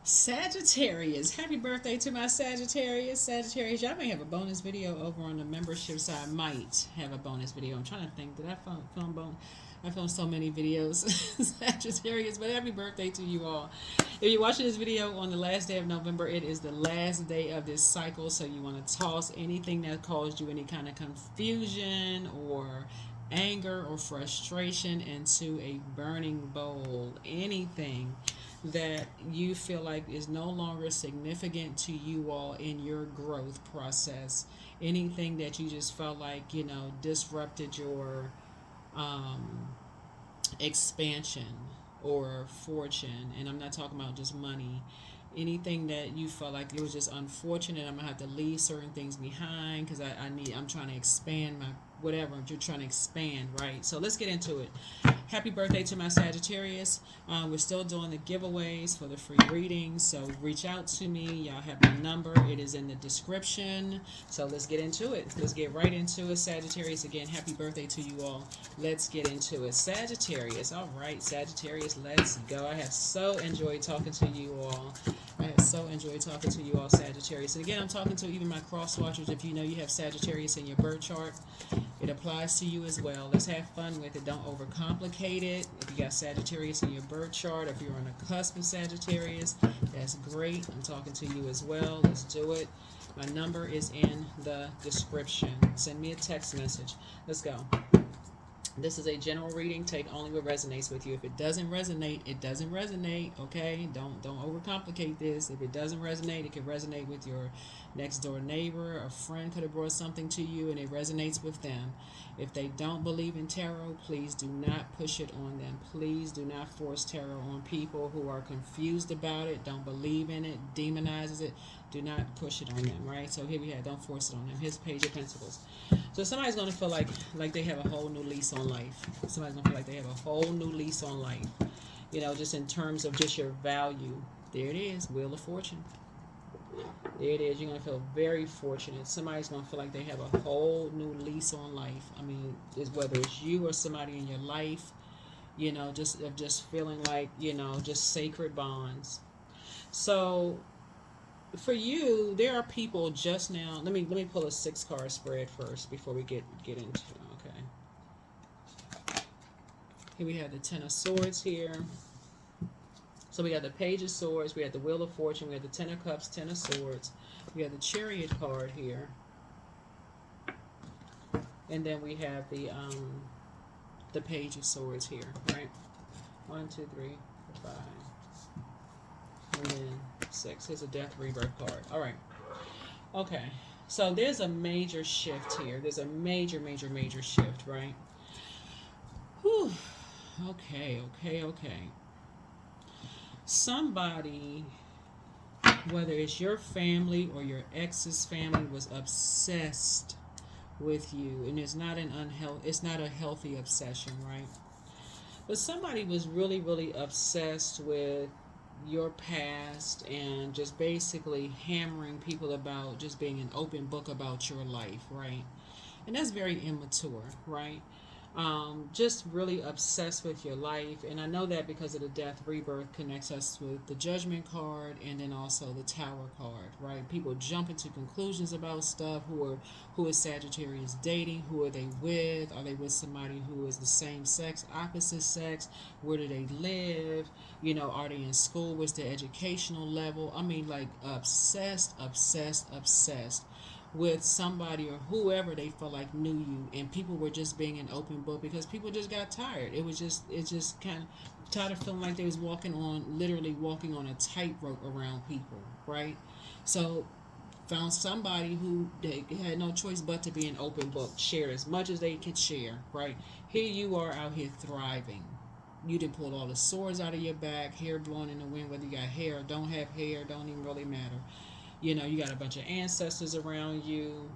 Sagittarius, happy birthday to my Sagittarius. Sagittarius, y'all may have a bonus video over on the membership side. Might have a bonus video. I'm trying to think. Did I film bonus? I filmed so many videos, Sagittarius, but happy birthday to you all. If you're watching this video on the last day of November, it is the last day of this cycle, so you want to toss anything that caused you any kind of confusion or anger or frustration into a burning bowl. Anything that you feel like is no longer significant to you all in your growth process, anything that you just felt like, disrupted your expansion or fortune, and I'm not talking about just money, anything that you felt like it was just unfortunate, I'm gonna have to leave certain things behind because I'm trying to expand my whatever you're trying to expand, right? So let's get into it. Happy birthday to my Sagittarius. We're still doing the giveaways for the free readings, so reach out to me. Y'all have my number. It is in the description. So let's get into it. Let's get right into it. Sagittarius, again, happy birthday to you all. Let's get into it. Sagittarius. All right, Sagittarius, let's go. I have so enjoyed talking to you all. Sagittarius. And again, I'm talking to even my cross watchers. If you know you have Sagittarius in your birth chart, it applies to you as well. Let's have fun with it. Don't overcomplicate it. If you got Sagittarius in your birth chart, if you're on a cusp of Sagittarius, that's great. I'm talking to you as well. Let's do it. My number is in the description. Send me a text message. Let's go. This is a general reading. Take only what resonates with you. If it doesn't resonate, it doesn't resonate. Okay, don't overcomplicate this. If it doesn't resonate, it can resonate with your next door neighbor. A friend could have brought something to you and it resonates with them. If they don't believe in tarot, please do not push it on them. Please do not force tarot on people who are confused about it, don't believe in it, demonizes it. Do not push it on them, right? So here we have, don't force it on them. Here's Page of Pentacles. So somebody's going to feel like they have a whole new lease on life. Somebody's going to feel like they have a whole new lease on life. Just in terms of just your value. There it is, Wheel of Fortune. There it is. You're going to feel very fortunate. Somebody's going to feel like they have a whole new lease on life. I mean, whether it's you or somebody in your life, just feeling like, just sacred bonds. So for you, there are people just now. Let me pull a 6-card spread first before we get into it. Okay. Here we have the Ten of Swords here. So we got the Page of Swords, we have the Wheel of Fortune, we have the Ten of Cups, Ten of Swords, we have the Chariot card here, and then we have the Page of Swords here, right? 1, 2, 3, 4, 5, and then 6. Here's a Death Rebirth card. All right. Okay. So there's a major shift here. There's a major shift, right? Whew. Okay. Somebody, whether it's your family or your ex's family, was obsessed with you, and it's not a healthy obsession, right? But somebody was really obsessed with your past and just basically hammering people about just being an open book about your life, right? And that's very immature, right? Just really obsessed with your life. And I know that because of the Death Rebirth connects us with the Judgment card and then also the Tower card, right? People jump into conclusions about stuff. Who is Sagittarius dating? Who are they with? Are they with somebody who is the same sex, opposite sex? Where do they live? Are they in school? What's their educational level? I mean, like obsessed with somebody or whoever they felt like knew you, and people were just being an open book because people just got tired. It just kind of tired of feeling like they was literally walking on a tightrope around people, right? So found somebody who they had no choice but to be an open book, share as much as they could share, right? Here you are out here thriving. You didn't pull all the swords out of your back, hair blowing in the wind, whether you got hair or don't have hair, don't even really matter. You got a bunch of ancestors around you.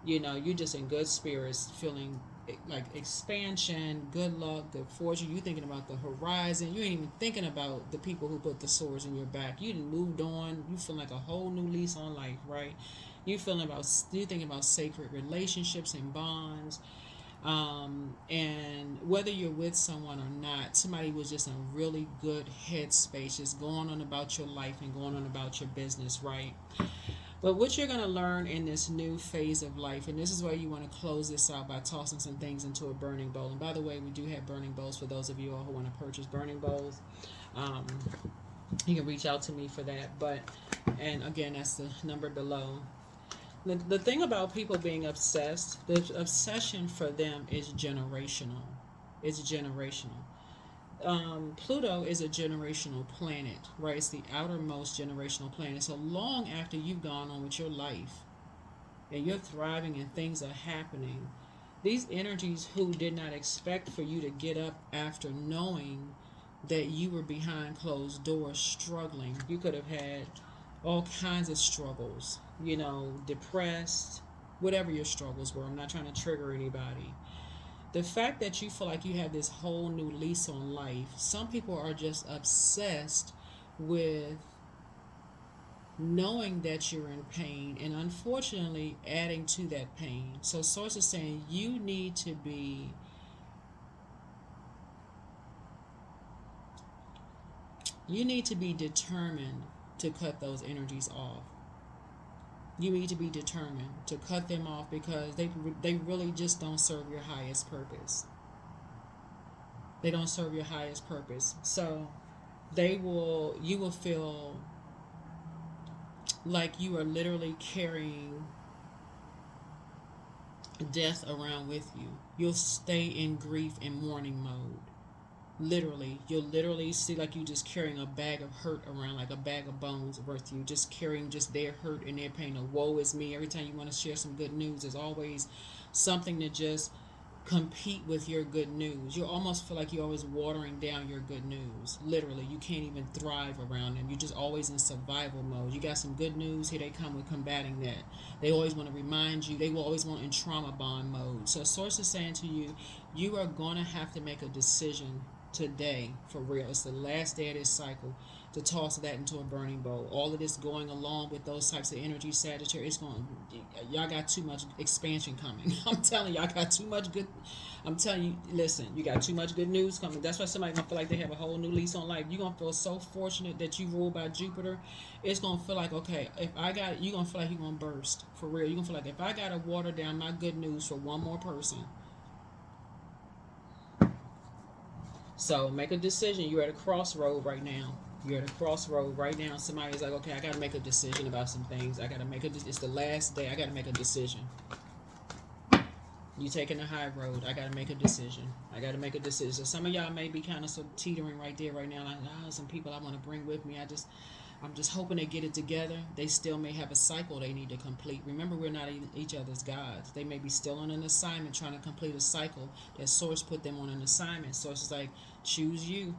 You're just in good spirits, feeling like expansion, good luck, good fortune. You thinking about the horizon. You ain't even thinking about the people who put the swords in your back. You done moved on. You feel like a whole new lease on life, right? You thinking about sacred relationships and bonds. And whether you're with someone or not, somebody was just in a really good headspace, just going on about your life and going on about your business, right? But what you're going to learn in this new phase of life, and this is where you want to close this out by tossing some things into a burning bowl. And by the way, we do have burning bowls for those of you all who want to purchase burning bowls. Um, you can reach out to me for that. But, and again, that's the number below. The thing about people being obsessed, the obsession for them is generational. It's generational. Pluto is a generational planet, right? It's the outermost generational planet. So long after you've gone on with your life and you're thriving and things are happening, these energies who did not expect for you to get up after knowing that you were behind closed doors struggling, you could have had all kinds of struggles, depressed, whatever your struggles were. I'm not trying to trigger anybody. The fact that you feel like you have this whole new lease on life, some people are just obsessed with knowing that you're in pain and unfortunately adding to that pain. So source is saying you need to be determined to cut those energies off. You need to be determined to cut them off because they really just don't serve your highest purpose. They don't serve your highest purpose. So you will feel like you are literally carrying death around with you. You'll stay in grief and mourning mode. Literally, you'll literally see like you just carrying a bag of hurt around, like a bag of bones with you, just carrying just their hurt and their pain. Woe is me. Every time you want to share some good news, there's always something to just compete with your good news. You almost feel like you're always watering down your good news. Literally, you can't even thrive around them. You're just always in survival mode. You got some good news, here they come with combating that. They always want to remind you. They will always want in trauma bond mode. So source is saying to you, you are going to have to make a decision today, for real. It's the last day of this cycle to toss that into a burning bowl. All of this going along with those types of energy, Sagittarius, y'all got too much expansion coming. I'm telling y'all got too much good. I'm telling you, listen, you got too much good news coming. That's why somebody's gonna feel like they have a whole new lease on life. You're gonna feel so fortunate that you ruled by Jupiter. It's gonna feel like, okay, you're gonna feel like you're gonna burst, for real. You're gonna feel like if I gotta water down my good news for one more person. So make a decision. You're at a crossroad right now. Somebody's like, okay, I got to make a decision about some things. It's the last day. I got to make a decision. You taking the high road. I got to make a decision. So some of y'all may be kind of sort of teetering right there right now. Like, some people I want to bring with me. I'm just hoping they get it together. They still may have a cycle they need to complete. Remember, we're not each other's gods. They may be still on an assignment trying to complete a cycle that Source put them on an assignment. Source is like, choose you.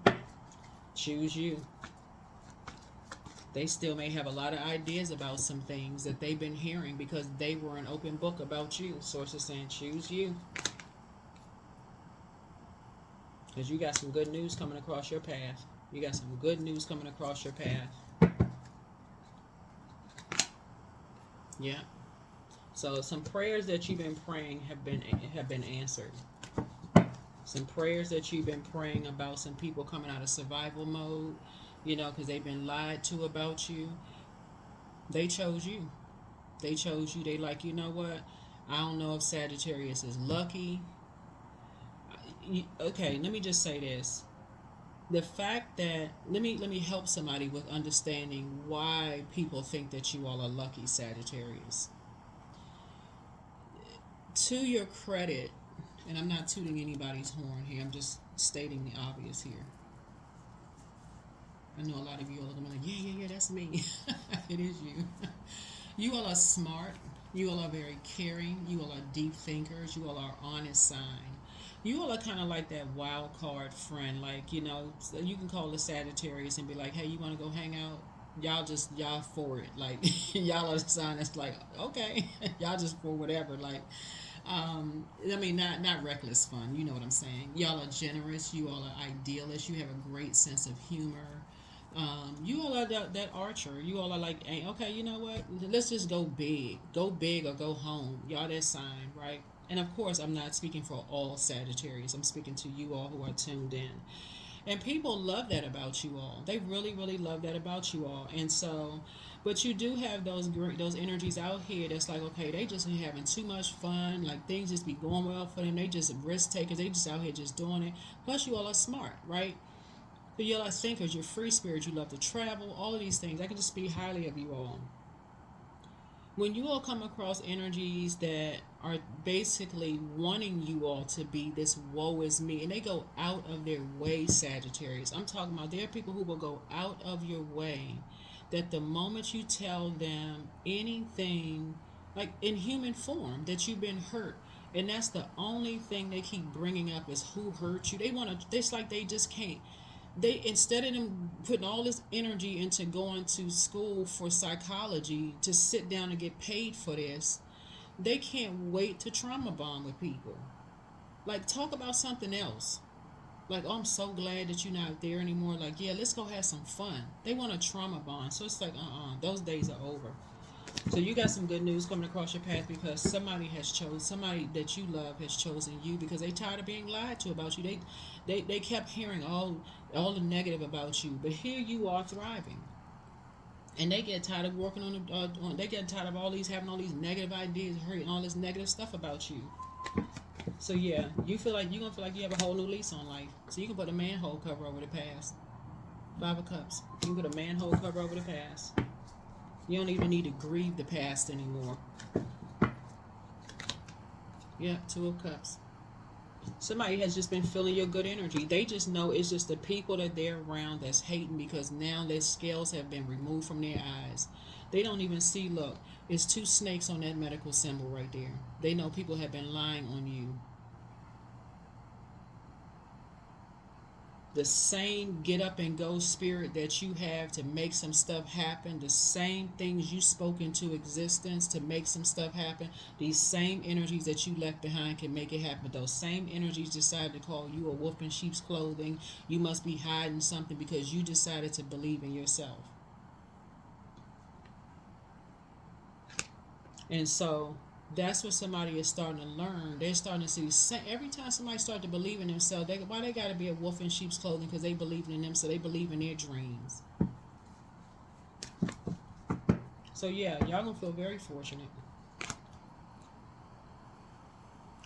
They still may have a lot of ideas about some things that they've been hearing because they were an open book about you. Source is saying, choose you. Because you got some good news coming across your path. Yeah. So some prayers that you've been praying have been answered. Some prayers that you've been praying about some people coming out of survival mode, because they've been lied to about you. They chose you. They like, you know what? I don't know if Sagittarius is lucky. Okay, let me just say this. The fact that let me help somebody with understanding why people think that you all are lucky, Sagittarius. To your credit, and I'm not tooting anybody's horn here, I'm just stating the obvious here. I know a lot of you all are going to be like, yeah, that's me. It is you. You all are smart. You all are very caring. You all are deep thinkers. You all are honest sign. You all are kind of like that wild card friend. Like, you can call the Sagittarius and be like, hey, you want to go hang out? Y'all for it. Like, y'all are the sign that's like, okay, y'all just for whatever. Like, not reckless fun. You know what I'm saying? Y'all are generous. You all are idealists. You have a great sense of humor. You all are that archer. You all are like, okay, you know what? Let's just go big or go home. Y'all that sign, right? And of course, I'm not speaking for all Sagittarius. I'm speaking to you all who are tuned in. And people love that about you all. They really, really love that about you all. And so, but you do have those energies out here that's like, okay, they just having too much fun. Like things just be going well for them. They just risk takers. They just out here just doing it. Plus, you all are smart, right? But you all are thinkers. You're free spirits. You love to travel. All of these things. I can just speak highly of you all. When you all come across energies that are basically wanting you all to be this woe is me, and they go out of their way, Sagittarius. I'm talking about there are people who will go out of your way that the moment you tell them anything, like in human form, that you've been hurt, and that's the only thing they keep bringing up is who hurt you. They want to, it's like they just can't. They, instead of them putting all this energy into going to school for psychology to sit down and get paid for this, they can't wait to trauma bond with people. Like, talk about something else. Like, oh, I'm so glad that you're not there anymore. Like, yeah, let's go have some fun. They want a trauma bond. So it's like, those days are over. So you got some good news coming across your path because somebody that you love has chosen you because they tired of being lied to about you. They kept hearing all the negative about you, but here you are thriving, and they get tired of working on they get tired of having all these negative ideas, hearing all this negative stuff about you. So yeah, you're gonna feel like you have a whole new lease on life. So you can put a manhole cover over the past. 5 of Cups. You can put a manhole cover over the past. You don't even need to grieve the past anymore. Yeah, 2 of Cups. Somebody has just been feeling your good energy. They just know it's just the people that they're around that's hating because now their scales have been removed from their eyes. They don't even see, look, it's 2 snakes on that medical symbol right there. They know people have been lying on you. The same get up and go spirit that you have to make some stuff happen, the same things you spoke into existence to make some stuff happen, these same energies that you left behind can make it happen. Those same energies decided to call you a wolf in sheep's clothing. You must be hiding something because you decided to believe in yourself. And so that's what somebody is starting to learn. They're starting to see every time somebody starts to believe in themselves, why they got to be a wolf in sheep's clothing? Because they believe in them, so they believe in their dreams. So yeah, y'all gonna feel very fortunate.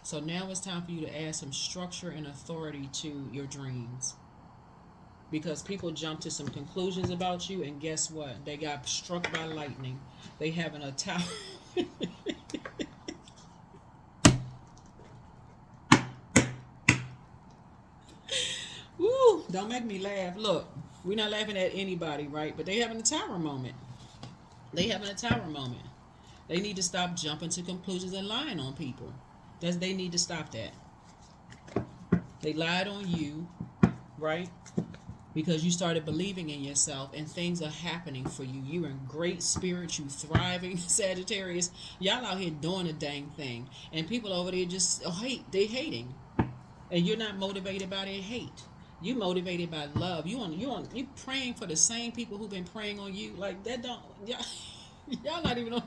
So now it's time for you to add some structure and authority to your dreams. Because people jump to some conclusions about you, and guess what? They got struck by lightning. They having a tower. Woo! Don't make me laugh. Look, we're not laughing at anybody, right? But they having a tower moment. They having a tower moment. They need to stop jumping to conclusions and lying on people. They need to stop that. They lied on you, right? Because you started believing in yourself and things are happening for you. You're in great spirits. You thriving, Sagittarius. Y'all out here doing a dang thing. And people over there just they hating. And you're not motivated by their hate. You motivated by love. You praying for the same people who've been praying on you. Like that don't y'all not even on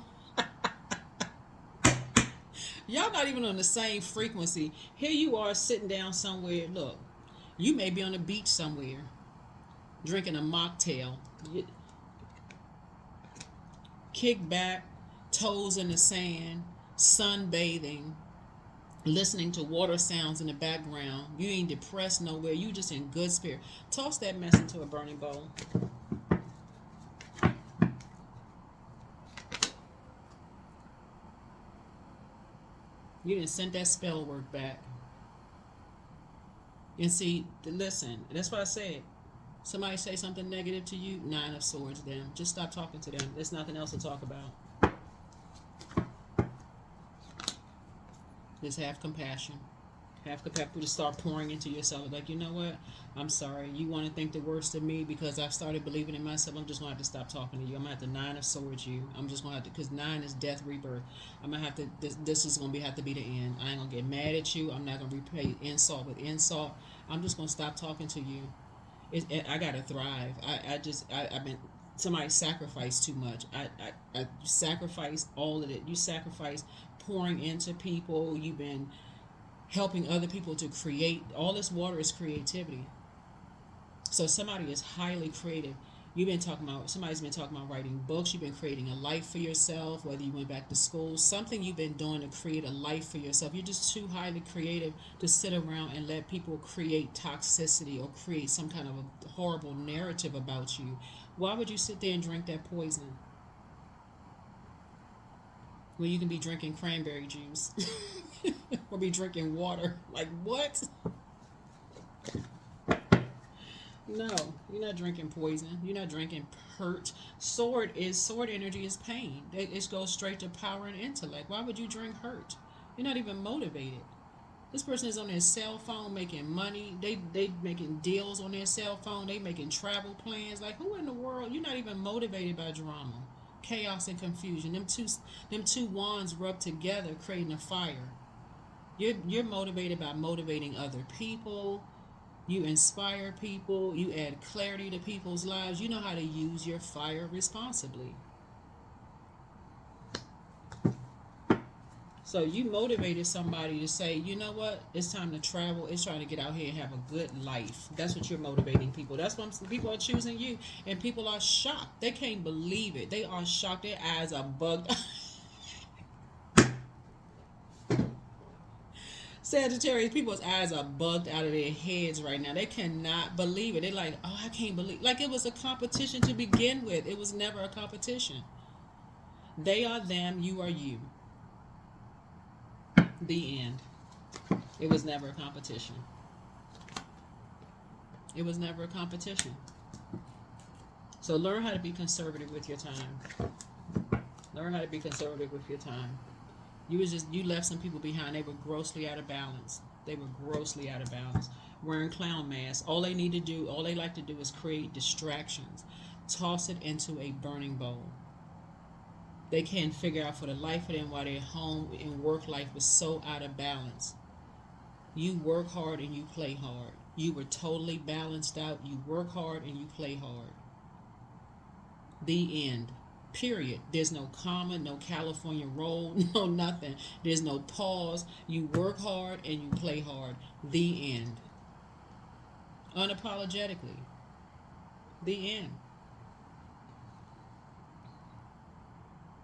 y'all not even on the same frequency. Here you are sitting down somewhere. Look, you may be on the beach somewhere, drinking a mocktail, kick back, toes in the sand, sunbathing, listening to water sounds in the background. You ain't depressed nowhere. You just in good spirit. Toss that mess into a burning bowl. You didn't send that spell work back. And see, listen, that's what I said. Somebody say something negative to you, 9 of Swords them. Just stop talking to them. There's nothing else to talk about. Just have compassion. Have compassion to start pouring into yourself. Like, you know what? I'm sorry. You want to think the worst of me because I started believing in myself. I'm just going to have to stop talking to you. I'm going to have to 9 of Swords you. I'm just going to have to, because 9 is death, rebirth. I'm going to have to, this is going to have to be the end. I ain't going to get mad at you. I'm not going to repay insult with insult. I'm just going to stop talking to you. I got to thrive. I've been, somebody sacrificed too much. I sacrificed all of it. You sacrificed pouring into people. You've been helping other people to create. All this water is creativity. So somebody is highly creative. Somebody's been talking about writing books. You've been creating a life for yourself, whether you went back to school, something you've been doing to create a life for yourself. You're just too highly creative to sit around and let people create toxicity or create some kind of a horrible narrative about you. Why would you sit there and drink that poison when you can be drinking cranberry juice or be drinking water? Like, what? No, you're not drinking poison. You're not drinking hurt. Sword energy is pain. It goes straight to power and intellect. Why would you drink hurt? You're not even motivated. This person is on their cell phone making money. They making deals on their cell phone. They making travel plans. Like, who in the world? You're not even motivated by drama, chaos, and confusion. Them two wands rub together, creating a fire. You're motivated by motivating other people. You inspire people. You add clarity to people's lives. You know how to use your fire responsibly. So you motivated somebody to say, you know what? It's time to travel. It's trying to get out here and have a good life. That's what you're motivating people. That's why people are choosing you. And people are shocked. They can't believe it. They are shocked. Their eyes are bugged. Sagittarius, people's eyes are bugged out of their heads right now. They cannot believe it. They're like, oh, I can't believe. Like, it was a competition to begin with. It was never a competition. They are them. You are you. The end. It was never a competition. It was never a competition. So learn how to be conservative with your time. Learn how to be conservative with your time. You left some people behind. They were grossly out of balance. Wearing clown masks. All they like to do is create distractions. Toss it into a burning bowl. They can't figure out for the life of them why their home and work life was so out of balance. You work hard and you play hard. You were totally balanced out. You work hard and you play hard. The end. Period. There's no comma, no California roll, no nothing. There's no pause. You work hard and you play hard. The end. Unapologetically. The end.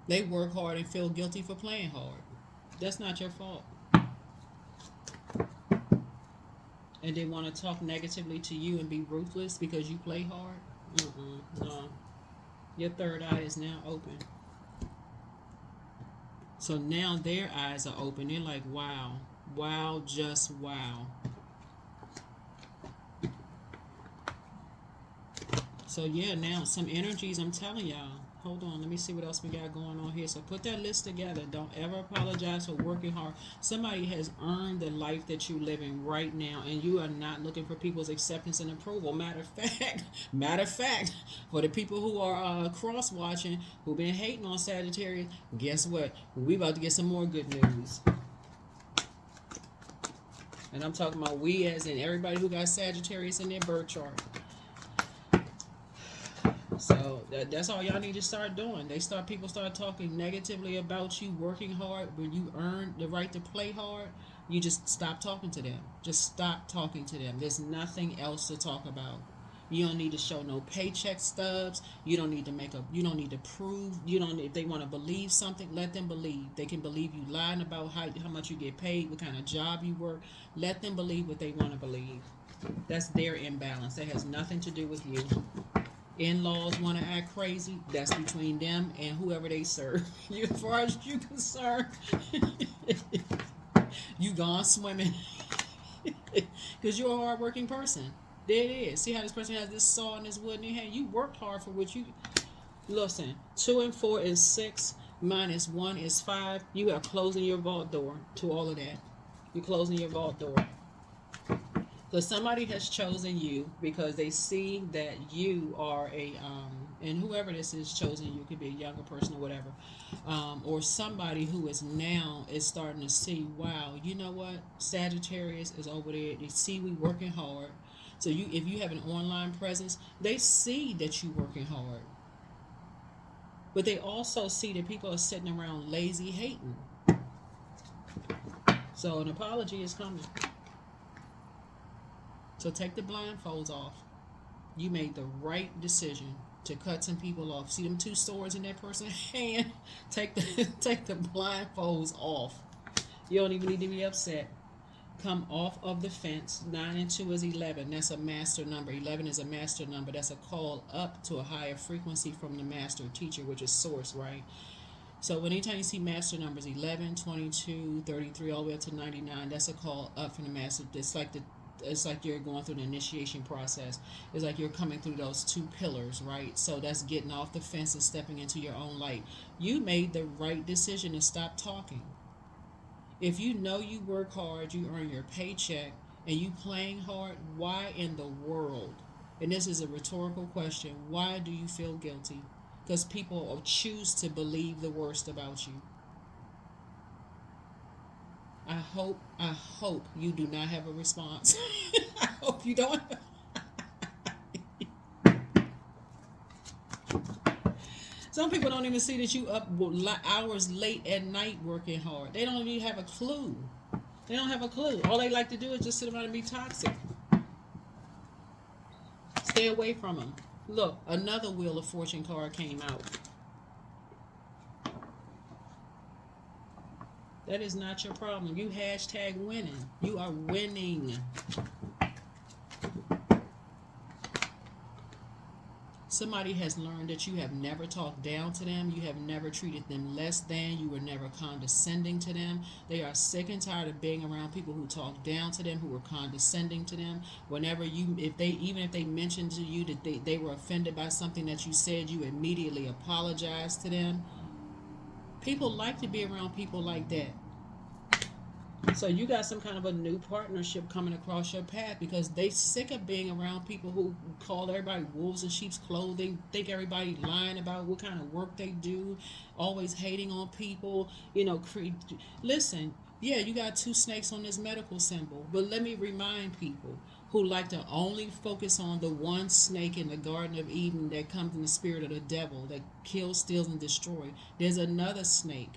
They work hard and feel guilty for playing hard. That's not your fault. And they want to talk negatively to you and be ruthless because you play hard? No. Your third eye is now open. So now their eyes are open. They're like, wow. Wow, just wow. So yeah, now some energies, I'm telling y'all. Hold on, let me see what else we got going on here. So put that list together. Don't ever apologize for working hard. Somebody has earned the life that you're living right now, and you are not looking for people's acceptance and approval. Matter of fact, for the people who are cross-watching, who've been hating on Sagittarius, guess what? We about to get some more good news. And I'm talking about we as in everybody who got Sagittarius in their birth chart. So that's all y'all need to start doing. People start talking negatively about you working hard. When you earn the right to play hard, you just stop talking to them. Just stop talking to them. There's nothing else to talk about. You don't need to show no paycheck stubs. You don't need to prove. If they want to believe something, let them believe. They can believe you lying about how much you get paid, what kind of job you work. Let them believe what they want to believe. That's their imbalance. That has nothing to do with you. In-laws want to act crazy, that's between them and whoever they serve. As far as you're concerned, you gone swimming. Because you're a hard-working person. There it is. See how this person has this saw and this wood in their hand? You worked hard for what you... Listen, 2 and 4 is 6, minus 1 is 5. You are closing your vault door to all of that. You're closing your vault door. So somebody has chosen you because they see that you are and whoever this is chosen you, could be a younger person or whatever, or somebody who is starting to see, wow, you know what, Sagittarius is over there. They see we working hard. So if you have an online presence, they see that you working hard. But they also see that people are sitting around lazy hating. So an apology is coming. So take the blindfolds off. You made the right decision to cut some people off. See them two swords in that person's hand? Take the blindfolds off. You don't even need to be upset. Come off of the fence. 9 and 2 is 11. That's a master number. 11 is a master number. That's a call up to a higher frequency from the master teacher, which is source, right? So anytime you see master numbers 11, 22, 33, all the way up to 99, that's a call up from the master. It's like you're going through the initiation process. It's like you're coming through those two pillars, right? So that's getting off the fence and stepping into your own light. You made the right decision to stop talking. If you know you work hard, you earn your paycheck, and you playing hard, why in the world, and this is a rhetorical question, why do you feel guilty? Because people choose to believe the worst about you. I hope you do not have a response. I hope you don't. Some people don't even see that you up hours late at night working hard. They don't even have a clue. They don't have a clue. All they like to do is just sit around and be toxic. Stay away from them. Look, another Wheel of Fortune card came out. That is not your problem. You hashtag winning. You are winning. Somebody has learned that you have never talked down to them. You have never treated them less than. You were never condescending to them. They are sick and tired of being around people who talk down to them, who were condescending to them. Whenever if they mentioned to you that they were offended by something that you said, you immediately apologize to them. People like to be around people like that. So you got some kind of a new partnership coming across your path because they sick of being around people who call everybody wolves in sheep's clothing, think everybody lying about what kind of work they do, always hating on people. Listen, yeah, you got two snakes on this medical symbol, but let me remind people who like to only focus on the one snake in the Garden of Eden that comes in the spirit of the devil, that kills, steals, and destroys. There's another snake.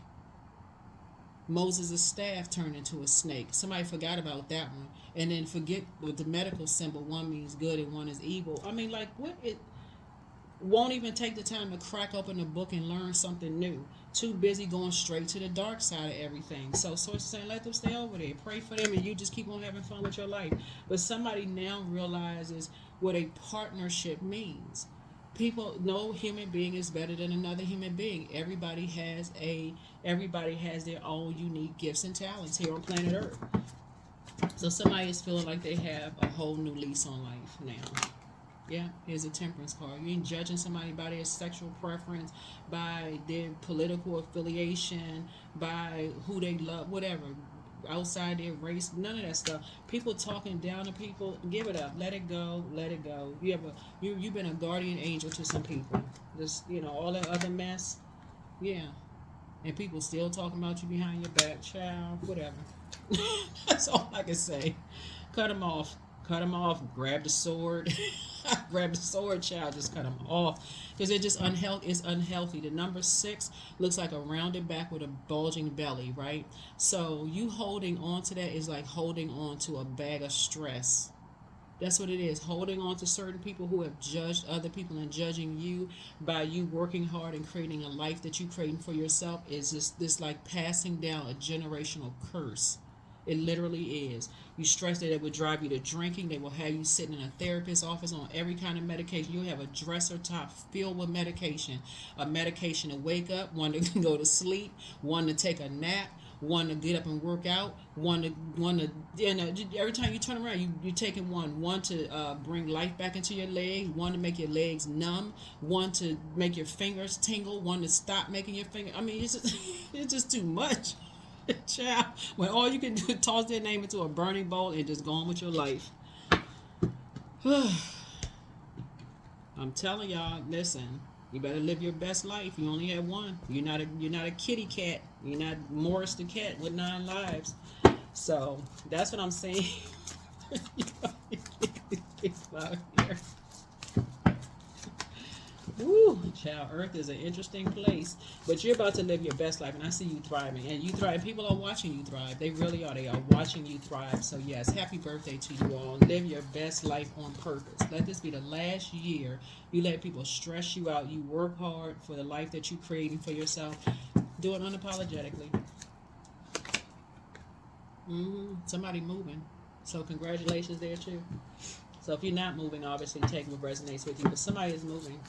Moses' staff turned into a snake. Somebody forgot about that one. And then forget with the medical symbol, one means good and one is evil. I mean, like, what? It won't even take the time to crack open a book and learn something new. Too busy going straight to the dark side of everything. So source is saying, let them stay over there. Pray for them and you just keep on having fun with your life. But somebody now realizes what a partnership means. People, no human being is better than another human being. Everybody has their own unique gifts and talents here on planet Earth. So somebody is feeling like they have a whole new lease on life now. Yeah, here's a Temperance card. You ain't judging somebody by their sexual preference, by their political affiliation, by who they love, whatever. Outside their race, none of that stuff. People talking down to people, give it up, let it go, let it go. You've been a guardian angel to some people. Just all that other mess, yeah. And people still talking about you behind your back, child, whatever. That's all I can say. Cut them off. Cut them off. Grab the sword. Grab the sword, child. Just cut them off. Because they're just unhealthy. It's unhealthy. The number 6 looks like a rounded back with a bulging belly, right? So you holding on to that is like holding on to a bag of stress. That's what it is. Holding on to certain people who have judged other people and judging you by you working hard and creating a life that you creating for yourself is just this like passing down a generational curse. It literally is. You stress that it would drive you to drinking. They will have you sitting in a therapist's office on every kind of medication. You'll have a dresser top filled with medication. A medication to wake up, one to go to sleep, one to take a nap, one to get up and work out, one to every time you turn around, you're taking one to bring life back into your leg, one to make your legs numb, one to make your fingers tingle, one to stop making your finger. I mean, it's just too much. Child, when all you can do is toss their name into a burning bowl and just go on with your life. I'm telling y'all, listen, you better live your best life. You only have one. You're not a kitty cat. You're not Morris the cat with 9 lives. So that's what I'm saying. Out here. Woo. Child, Earth is an interesting place, but you're about to live your best life, and I see you thriving, and you thrive. People are watching you thrive. They really are. They are watching you thrive. So yes, happy birthday to you all. Live your best life on purpose. Let this be the last year you let people stress you out. You work hard for the life that you're creating for yourself. Do it unapologetically. Somebody moving. So congratulations there too. So if you're not moving, obviously take what resonates with you. But somebody is moving.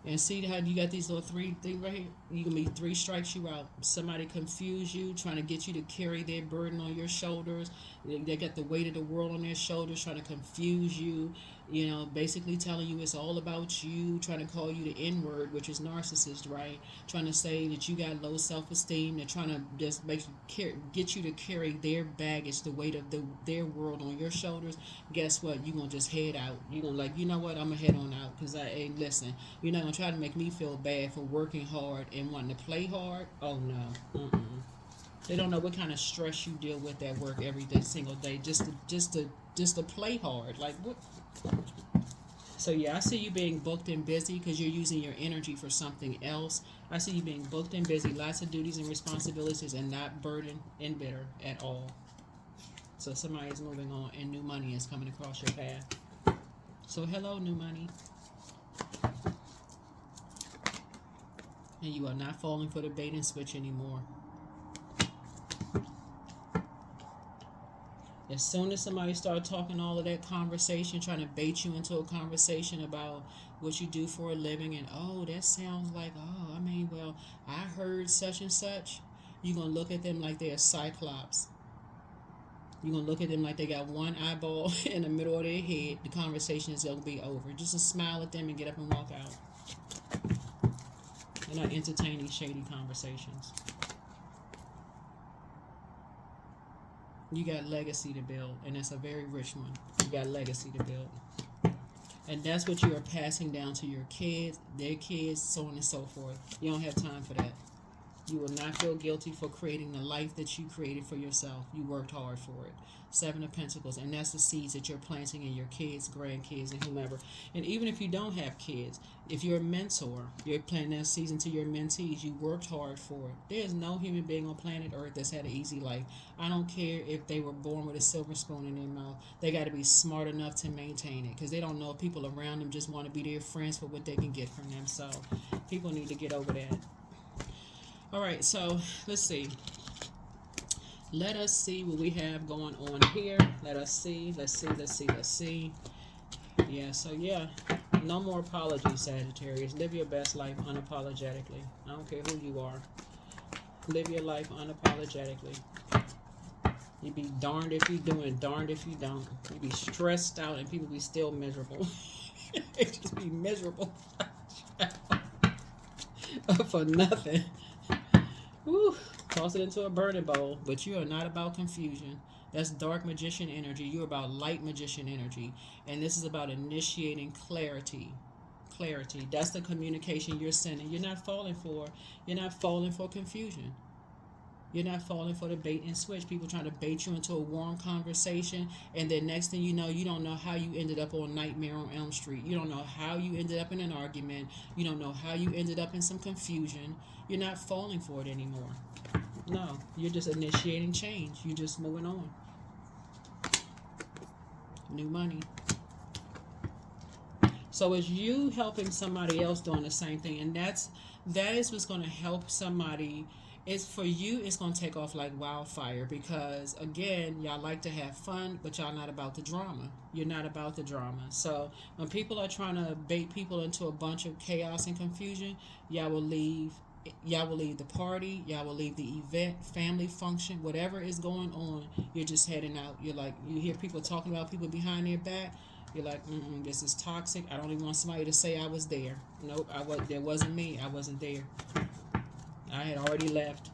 And see how you got these little three things right here? You can be three strikes you out. Somebody confuse you, trying to get you to carry their burden on your shoulders. They got the weight of the world on their shoulders, trying to confuse you. You know, basically telling you it's all about you, trying to call you the N word, which is narcissist, right? Trying to say that you got low self esteem. They're trying to just get you to carry their baggage, the weight of their world on your shoulders. Guess what? You're going to just head out. You're going to, like, you know what? I'm going to head on out because hey, listen, you're not going to try to make me feel bad for working hard and wanting to play hard. Oh, no. They don't know what kind of stress you deal with at work every day, single day, just to play hard. Like, what? So yeah, I see you being booked and busy because you're using your energy for something else. I see you being booked and busy, lots of duties and responsibilities, and not burdened and bitter at all. So somebody is moving on, and new money is coming across your path. So hello, new money. And you are not falling for the bait and switch anymore. As soon as somebody starts talking all of that conversation, trying to bait you into a conversation about what you do for a living, and oh, that sounds like, oh, I mean, well, I heard such and such, you're going to look at them like they're a cyclops. You're going to look at them like they got one eyeball in the middle of their head. The conversation is going to be over. Just a smile at them and get up and walk out. They're not entertaining shady conversations. You got legacy to build, and it's a very rich one. You got legacy to build. And that's what you are passing down to your kids, their kids, so on and so forth. You don't have time for that. You will not feel guilty for creating the life that you created for yourself. You worked hard for it. 7 of Pentacles, and that's the seeds that you're planting in your kids, grandkids, and whomever. And even if you don't have kids, if you're a mentor, you're planting that seeds into your mentees. You worked hard for it. There's no human being on planet Earth that's had an easy life. I don't care if they were born with a silver spoon in their mouth. They got to be smart enough to maintain it because they don't know if people around them just want to be their friends for what they can get from them. So people need to get over that. All right, so let's see. Let us see what we have going on here. Let's see. Yeah, so yeah, no more apologies, Sagittarius. Live your best life unapologetically. I don't care who you are. Live your life unapologetically. You be darned if you do and darned if you don't. You be stressed out and people be still miserable. It just be miserable for nothing. Woo. Toss it into a burning bowl, but you are not about confusion. That's dark magician energy. You're about light magician energy. And this is about initiating clarity. Clarity. That's the communication you're sending. You're not falling for confusion. You're not falling for the bait and switch. People trying to bait you into a warm conversation, and then next thing you know, you don't know how you ended up on Nightmare on Elm Street. You don't know how you ended up in an argument. You don't know how you ended up in some confusion. You're not falling for it anymore. No, you're just initiating change. You're just moving on. New money. So it's you helping somebody else doing the same thing, and that is what's going to help somebody. It's for you, it's going to take off like wildfire because, again, y'all like to have fun, but y'all not about the drama. You're not about the drama. So when people are trying to bait people into a bunch of chaos and confusion, y'all will leave the party, y'all will leave the event, family function, whatever is going on, you're just heading out. You're like, you hear people talking about people behind their back, you're like, this is toxic. I don't even want somebody to say I was there. Nope, there wasn't me. I wasn't there. I had already left.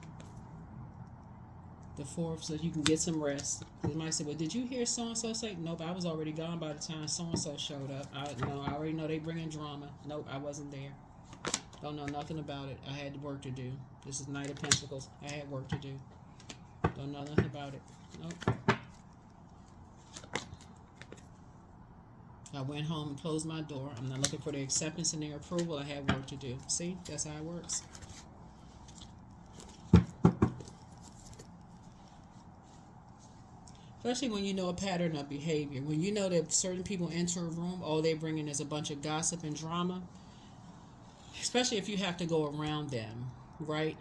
The 4th, so you can get some rest. Somebody said, well, did you hear so-and-so say? Nope, I was already gone by the time so-and-so showed up. I already know they bringing drama. Nope, I wasn't there. Don't know nothing about it. I had work to do. This is Knight of Pentacles. I had work to do. Don't know nothing about it. Nope. I went home and closed my door. I'm not looking for their acceptance and their approval. I have work to do. See, that's how it works. Especially when you know a pattern of behavior. When you know that certain people enter a room, all they bring in is a bunch of gossip and drama. Especially if you have to go around them, right?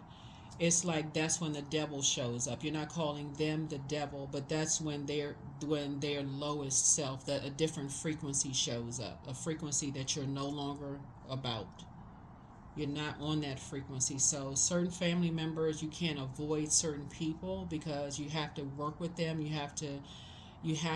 It's like that's when the devil shows up. You're not calling them the devil, but that's when their lowest self, that a different frequency shows up, a frequency that you're no longer about. You're not on that frequency. So certain family members, you can't avoid certain people because you have to work with them. You have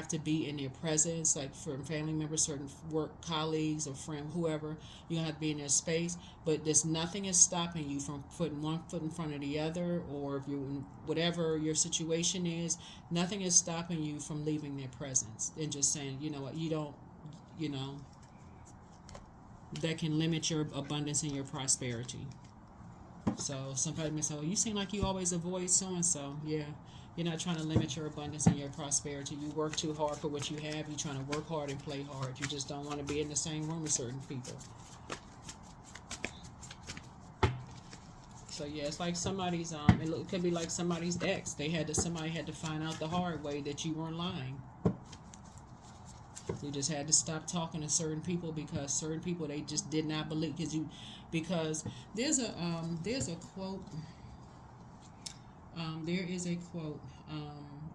to be in their presence, like for family members, certain work colleagues or friend, whoever. You're gonna have to be in their space. But there's nothing is stopping you from putting one foot in front of the other, or if you whatever your situation is, nothing is stopping you from leaving their presence and just saying, you know what, you don't, you know, that can limit your abundance and your prosperity. So somebody may say, well, you seem like you always avoid so-and-so. Yeah, you're not trying to limit your abundance and your prosperity. You work too hard for what you have. You're trying to work hard and play hard. You just don't want to be in the same room with certain people. So yeah, it's like somebody's it could be like somebody's ex. Somebody had to find out the hard way that you weren't lying. You just had to stop talking to certain people because certain people, they just did not believe because there's a quote. There is a quote,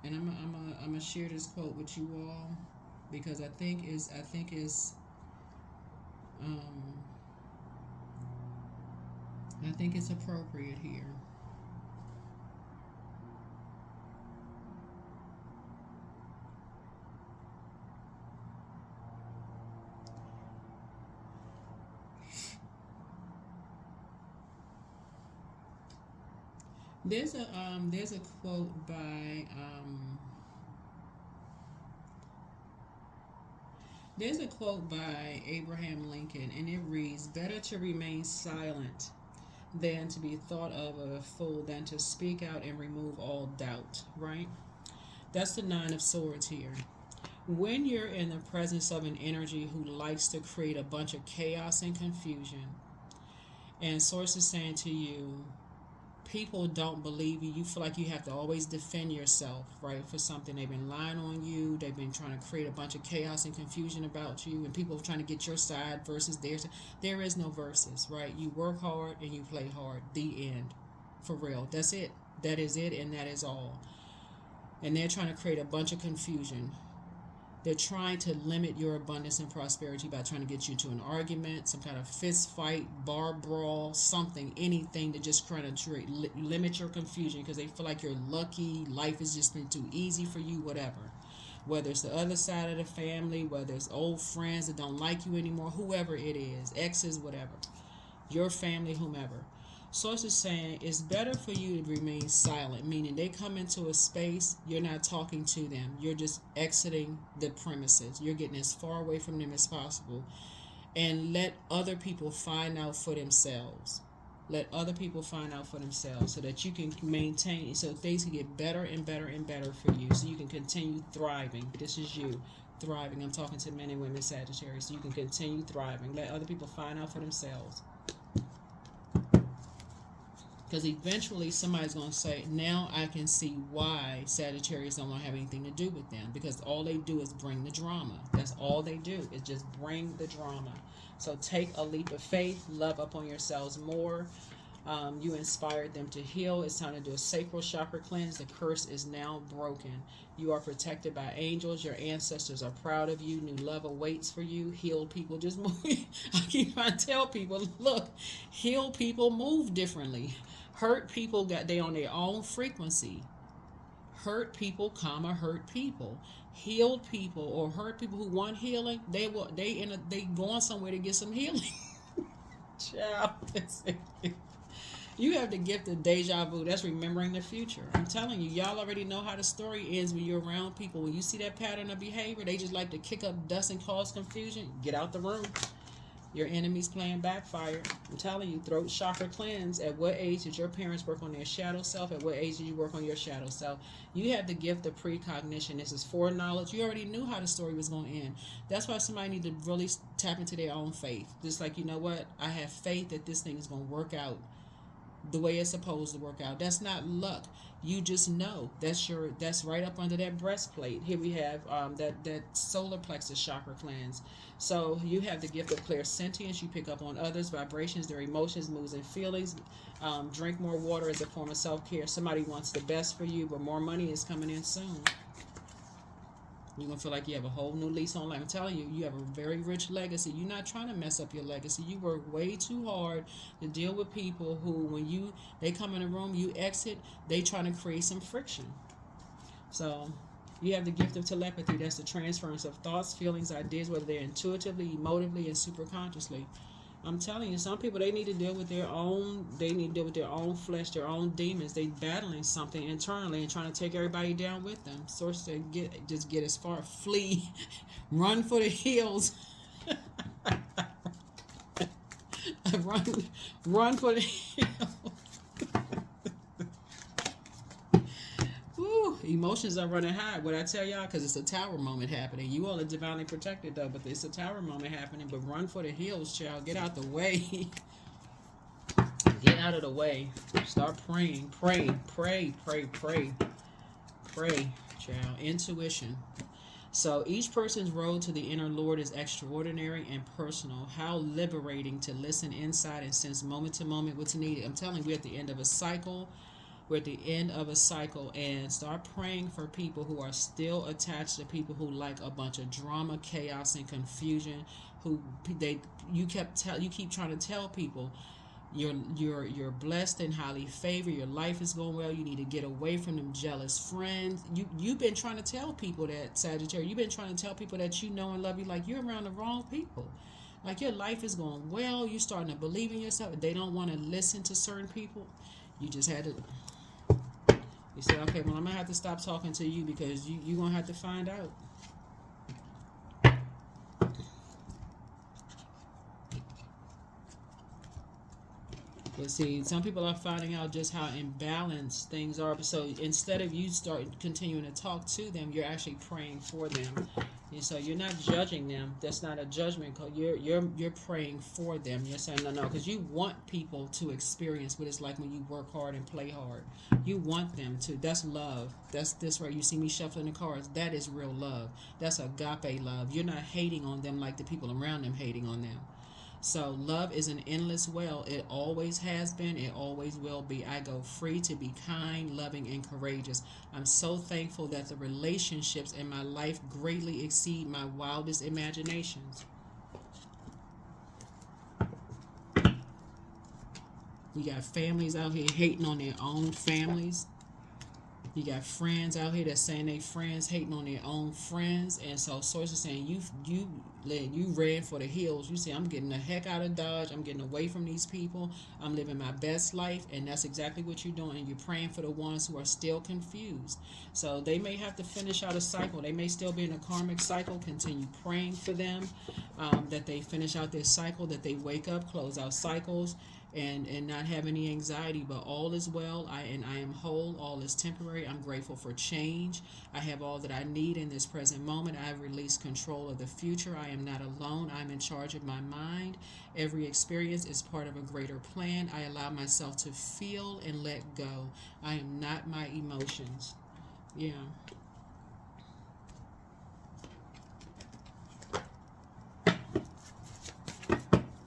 and I'm gonna share this quote with you all because I think it's appropriate here. There's a quote by Abraham Lincoln, and it reads, "Better to remain silent than to be thought of a fool than to speak out and remove all doubt." Right? That's the Nine of Swords here. When you're in the presence of an energy who likes to create a bunch of chaos and confusion, and source is saying to you, people don't believe you. You feel like you have to always defend yourself, right, for something. They've been lying on you. They've been trying to create a bunch of chaos and confusion about you, and people are trying to get your side versus theirs. There is no versus, right? You work hard and you play hard. The end. For real. That's it. That is it, and that is all. And they're trying to create a bunch of confusion. They're trying to limit your abundance and prosperity by trying to get you into an argument, some kind of fist fight, bar brawl, something, anything to just kind of limit your confusion because they feel like you're lucky, life has just been too easy for you, whatever. Whether it's the other side of the family, whether it's old friends that don't like you anymore, whoever it is, exes, whatever, your family, whomever. Source is saying it's better for you to remain silent, meaning they come into a space, you're not talking to them. You're just exiting the premises. You're getting as far away from them as possible. And let other people find out for themselves. Let other people find out for themselves so that you can maintain, so things can get better and better and better for you. So you can continue thriving. This is you thriving. I'm talking to men and women, Sagittarius. So you can continue thriving. Let other people find out for themselves. Because eventually somebody's going to say, now I can see why Sagittarius don't want to have anything to do with them. Because all they do is bring the drama. That's all they do is just bring the drama. So take a leap of faith. Love up on yourselves more. You inspired them to heal. It's time to do a sacral chakra cleanse. The curse is now broken. You are protected by angels. Your ancestors are proud of you. New love awaits for you. Healed people just move. I keep trying to tell people, look, healed people move differently. Hurt people they on their own frequency. Hurt people, hurt people. Healed people or hurt people who want healing, they going somewhere to get some healing. Child, you have the gift of deja vu. That's remembering the future. I'm telling you, y'all already know how the story ends when you're around people. When you see that pattern of behavior, they just like to kick up dust and cause confusion. Get out the room. Your enemy's plan backfired. I'm telling you, throat chakra cleanse. At what age did your parents work on their shadow self? At what age did you work on your shadow self? You have the gift of precognition. This is foreknowledge. You already knew how the story was going to end. That's why somebody need to really tap into their own faith. Just like, you know what? I have faith that this thing is going to work out the way it's supposed to work out. That's not luck. You just know. That's right up under that breastplate. Here we have that solar plexus chakra cleanse. So you have the gift of clairsentience. You pick up on others' vibrations, their emotions, moods, and feelings. Drink more water as a form of self-care. Somebody wants the best for you, but more money is coming in soon. You're going to feel like you have a whole new lease on life. I'm telling you, you have a very rich legacy. You're not trying to mess up your legacy. You work way too hard to deal with people who, when they come in a room, you exit, they trying to create some friction. So you have the gift of telepathy. That's the transference of thoughts, feelings, ideas, whether they're intuitively, emotively, and superconsciously. I'm telling you, some people, they need to deal with their own flesh, their own demons. They battling something internally and trying to take everybody down with them. Source to get as far, flee, run for the hills. run for the hills. Woo, emotions are running high. What I tell y'all, because it's a tower moment happening. You all are divinely protected though, but it's a tower moment happening. But run for the hills, child. Get out the way. Get out of the way. Start praying. Pray, child. Intuition. So each person's road to the inner Lord is extraordinary and personal. How liberating to listen inside and sense moment to moment what's needed. I'm telling you, we're at the end of a cycle. We're at the end of a cycle, and start praying for people who are still attached to people who like a bunch of drama, chaos, and confusion. You keep trying to tell people you're blessed and highly favored. Your life is going well. You need to get away from them jealous friends. You've been trying to tell people that, Sagittarius. You've been trying to tell people that you know and love you, like you're around the wrong people. Like your life is going well. You're starting to believe in yourself. They don't want to listen to certain people. You just had to. You say, okay, well, I'm going to have to stop talking to you because you're going to have to find out. But see, some people are finding out just how imbalanced things are. So instead of you continuing to talk to them, you're actually praying for them. And so you're not judging them. That's not a judgment call. You're praying for them. You're saying no, because you want people to experience what it's like when you work hard and play hard. You want them to. That's love. That's this where you see me shuffling the cards. That is real love. That's agape love. You're not hating on them like the people around them hating on them. So love is an endless well. It always has been. It always will be. I go free to be kind, loving, and courageous. I'm so thankful that the relationships in my life greatly exceed my wildest imaginations. You got families out here hating on their own families. You got friends out here that's saying they friends hating on their own friends, and so sources saying you ran for the hills. You say I'm getting the heck out of Dodge. I'm getting away from these people. I'm living my best life, and that's exactly what you're doing. And you're praying for the ones who are still confused. So they may have to finish out a cycle. They may still be in a karmic cycle. Continue praying for them that they finish out their cycle, that they wake up, close out cycles. And not have any anxiety, but all is well. I am whole. All is temporary. I'm grateful for change. I have all that I need in this present moment. I have released control of the future. I am not alone. I'm in charge of my mind. Every experience is part of a greater plan. I allow myself to feel and let go. I am not my emotions. Yeah.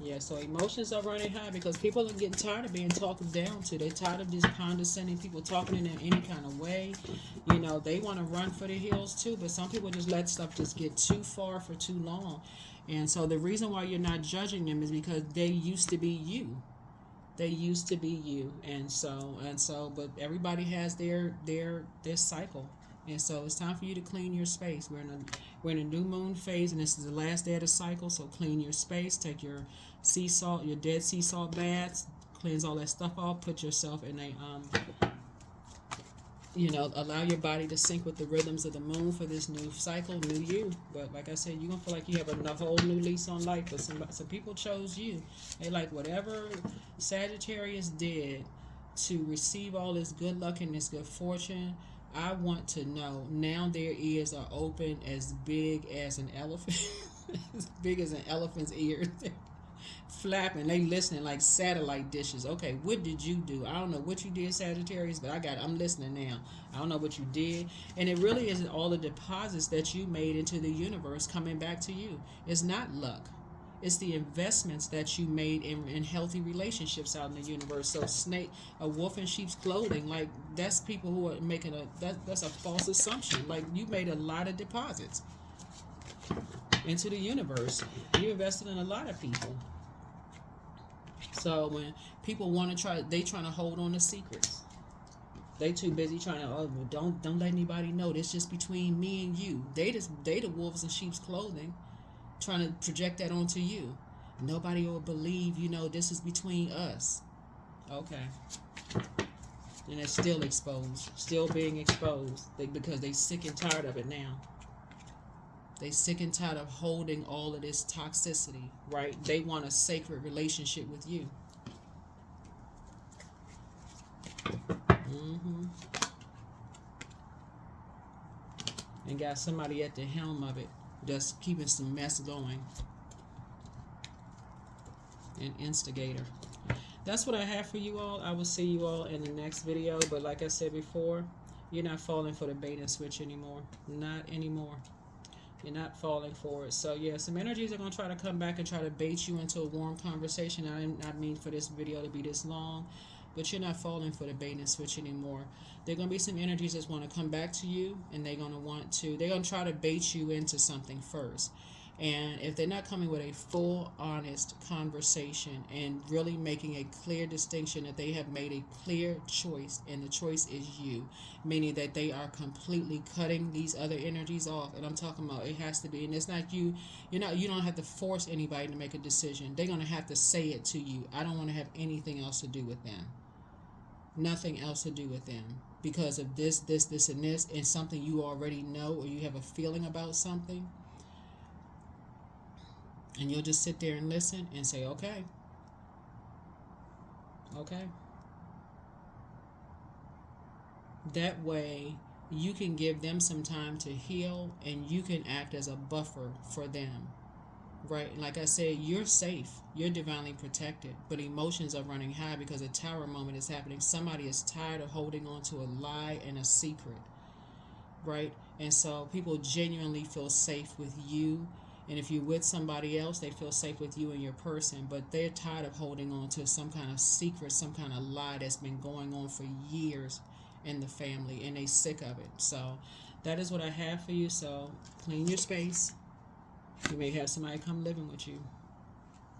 Yeah, so emotions are running high because people are getting tired of being talked down to. They're tired of just condescending people, talking in any kind of way. You know, they want to run for the hills too, but some people just let stuff just get too far for too long. And so the reason why you're not judging them is because they used to be you. They used to be you. And so, but everybody has their cycle. And so it's time for you to clean your space. We're in a new moon phase, and this is the last day of the cycle. So clean your space. Take your sea salt, your dead sea salt baths. Cleanse all that stuff off. Put yourself in a You know, allow your body to sync with the rhythms of the moon for this new cycle, new you. But like I said, you're gonna feel like you have a whole new lease on life. But some people chose you. They like whatever Sagittarius did to receive all this good luck and this good fortune. I want to know now. Their ears are open as big as an elephant, as big as an elephant's ears. Flapping, they listening like satellite dishes. Okay, what did you do? I don't know what you did, Sagittarius, but I'm listening now. I don't know what you did, and it really isn't all the deposits that you made into the universe coming back to you. It's not luck. It's the investments that you made in healthy relationships out in the universe. So a wolf in sheep's clothing, like that's people who are making that's a false assumption. Like you made a lot of deposits into the universe. You invested in a lot of people. So when people want to they trying to hold on to secrets. They too busy trying to don't let anybody know. This just between me and you. They the wolves in sheep's clothing, trying to project that onto you. Nobody will believe, this is between us. Okay. And it's still exposed, still being exposed, because they sick and tired of it now. They sick and tired of holding all of this toxicity, right? They want a sacred relationship with you. And got somebody at the helm of it that's keeping some mess going. An instigator. That's what I have for you all. I will see you all in the next video. But like I said before, you're not falling for the bait and switch anymore. Not anymore. You're not falling for it. So yeah, some energies are going to try to come back and try to bait you into a warm conversation. I did not mean for this video to be this long, but you're not falling for the bait and switch anymore. There are going to be some energies that want to come back to you, and they're going to try to bait you into something first. And if they're not coming with a full, honest conversation and really making a clear distinction that they have made a clear choice, and the choice is you, meaning that they are completely cutting these other energies off. And I'm talking about it has to be, and it's not you. You don't have to force anybody to make a decision. They're going to have to say it to you. I don't want to have anything else to do with them. Nothing else to do with them because of this, and something you already know, or you have a feeling about something. And you'll just sit there and listen and say, okay. Okay. That way, you can give them some time to heal, and you can act as a buffer for them. Right? Like I said, you're safe. You're divinely protected. But emotions are running high because a tower moment is happening. Somebody is tired of holding on to a lie and a secret. Right? And so people genuinely feel safe with you. And if you're with somebody else, they feel safe with you and your person. But they're tired of holding on to some kind of secret, some kind of lie that's been going on for years in the family. And they're sick of it. So that is what I have for you. So clean your space. You may have somebody come living with you.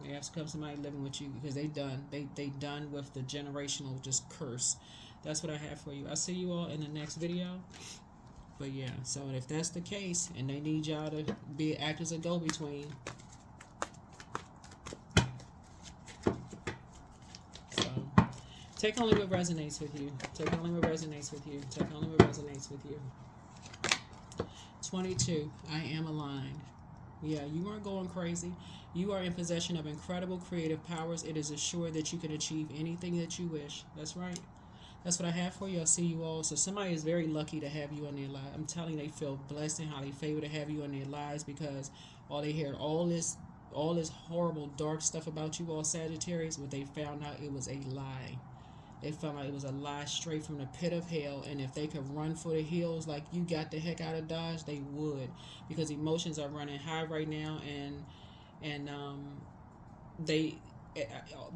You may have somebody living with you because they done. They done with the generational just curse. That's what I have for you. I'll see you all in the next video. But yeah, so if that's the case, and they need y'all to act as a go-between, so take only what resonates with you. Take only what resonates with you. Take only what resonates with you. 22. I am aligned. Yeah, you aren't going crazy. You are in possession of incredible creative powers. It is assured that you can achieve anything that you wish. That's right. That's what I have for you. I'll see you all. So somebody is very lucky to have you in their lives. I'm telling you, they feel blessed and highly favored to have you in their lives because all they heard all this horrible, dark stuff about you all, Sagittarius, but they found out it was a lie. They found out it was a lie straight from the pit of hell. And if they could run for the hills like you got the heck out of Dodge, they would, because emotions are running high right now,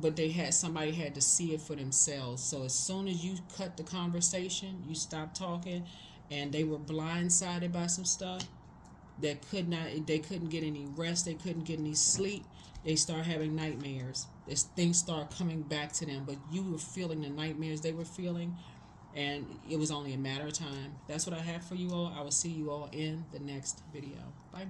but somebody had to see it for themselves. So as soon as you cut the conversation, you stopped talking, and they were blindsided by some stuff they couldn't get any rest, they couldn't get any sleep, they start having nightmares. Things start coming back to them, but you were feeling the nightmares they were feeling, and it was only a matter of time. That's what I have for you all. I will see you all in the next video. Bye.